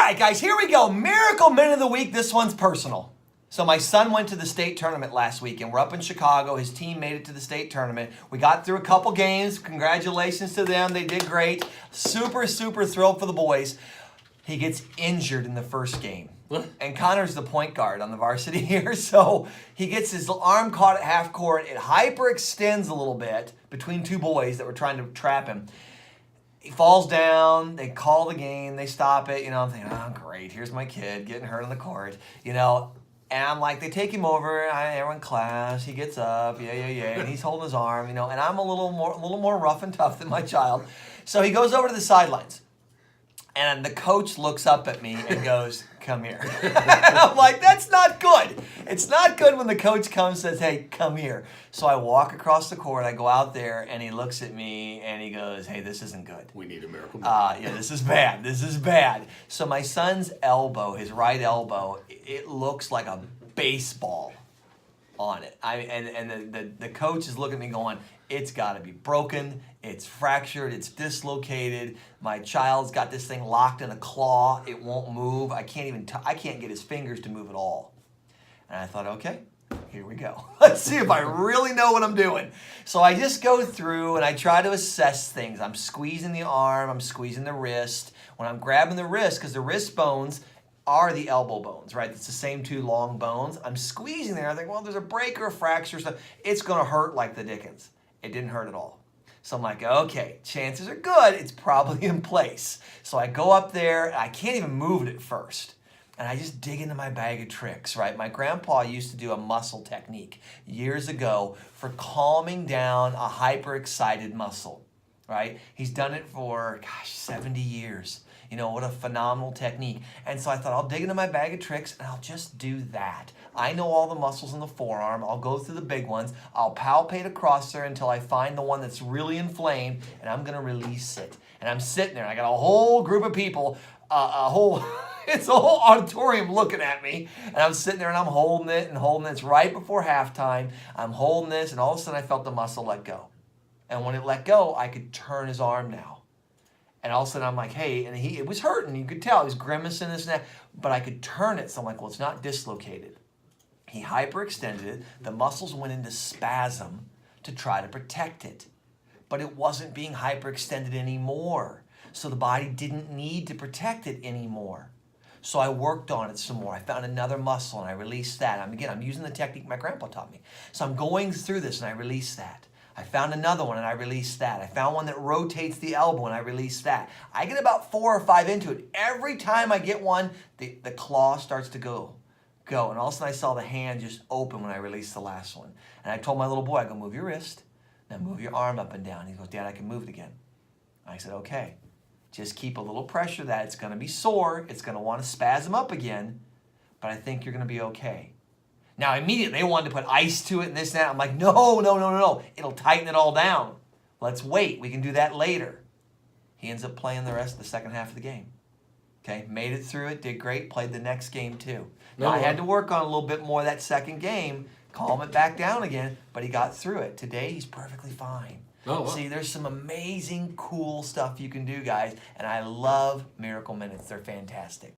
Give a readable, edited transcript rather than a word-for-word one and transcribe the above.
right, guys, here we go. Miracle Minute of the Week. This one's personal. So my son went to the state tournament last week, and we're up in Chicago. His team made it to the state tournament. We got through a couple games. Congratulations to them. They did great. Super, super thrilled for the boys. He gets injured in the first game. And Connor's the point guard on the varsity here, so he gets his arm caught at half court. It hyperextends a little bit between two boys that were trying to trap him. He falls down, they call the game, they stop it. I'm thinking, oh, great, here's my kid getting hurt on the court. And I'm like, they take him over, everyone class, he gets up, yeah, and he's holding his arm, and I'm a little more rough and tough than my child. So he goes over to the sidelines, and the coach looks up at me and goes, come here. I'm like, that's not good. It's not good when the coach comes and says, hey, come here. So I walk across the court, I go out there, and he looks at me, and he goes, hey, this isn't good. We need a miracle. Yeah, this is bad. This is bad. So my son's elbow, his right elbow, it looks like a baseball on it. And the coach is looking at me going, it's got to be broken, it's fractured, it's dislocated. My child's got this thing locked in a claw. It won't move. I can't get his fingers to move at all. And I thought, okay, here we go. Let's see if I really know what I'm doing. So I just go through and I try to assess things. I'm squeezing the arm, I'm squeezing the wrist. When I'm grabbing the wrist, because the wrist bones are the elbow bones, right? It's the same two long bones. I'm squeezing there. I think, well, there's a break or a fracture, so it's going to hurt like the dickens. It didn't hurt at all. So I'm like, okay, chances are good. It's probably in place. So I go up there. I can't even move it at first. And I just dig into my bag of tricks, right? My grandpa used to do a muscle technique years ago for calming down a hyperexcited muscle, right? He's done it for, 70 years. What a phenomenal technique. And so I thought, I'll dig into my bag of tricks and I'll just do that. I know all the muscles in the forearm. I'll go through the big ones. I'll palpate across there until I find the one that's really inflamed, and I'm going to release it. And I'm sitting there, and I got a whole group of people, it's a whole auditorium looking at me. And I'm sitting there, and I'm holding it. It's right before halftime. I'm holding this, and all of a sudden I felt the muscle let go. And when it let go, I could turn his arm now. And all of a sudden I'm like, hey, and it was hurting. You could tell he was grimacing this and that, but I could turn it. So I'm like, well, it's not dislocated. He hyperextended it. The muscles went into spasm to try to protect it, but it wasn't being hyperextended anymore. So the body didn't need to protect it anymore. So I worked on it some more. I found another muscle and I released that. I'm using the technique my grandpa taught me. So I'm going through this and I released that. I found another one and I released that. I found one that rotates the elbow and I released that. I get about 4 or 5 into it. Every time I get one, the claw starts to go. And all of a sudden I saw the hand just open when I released the last one. And I told my little boy, I go, move your wrist, now move your arm up and down. He goes, Dad, I can move it again. I said, okay, just keep a little pressure that it's going to be sore. It's going to want to spasm up again, but I think you're going to be okay. Now, immediately, they wanted to put ice to it and this and that. I'm like, no. It'll tighten it all down. Let's wait. We can do that later. He ends up playing the rest of the second half of the game. Okay, made it through it, did great, played the next game too. Now, I had to work on a little bit more that second game, calm it back down again, but he got through it. Today, he's perfectly fine. Oh, wow. See, there's some amazing, cool stuff you can do, guys, and I love Miracle Minutes. They're fantastic.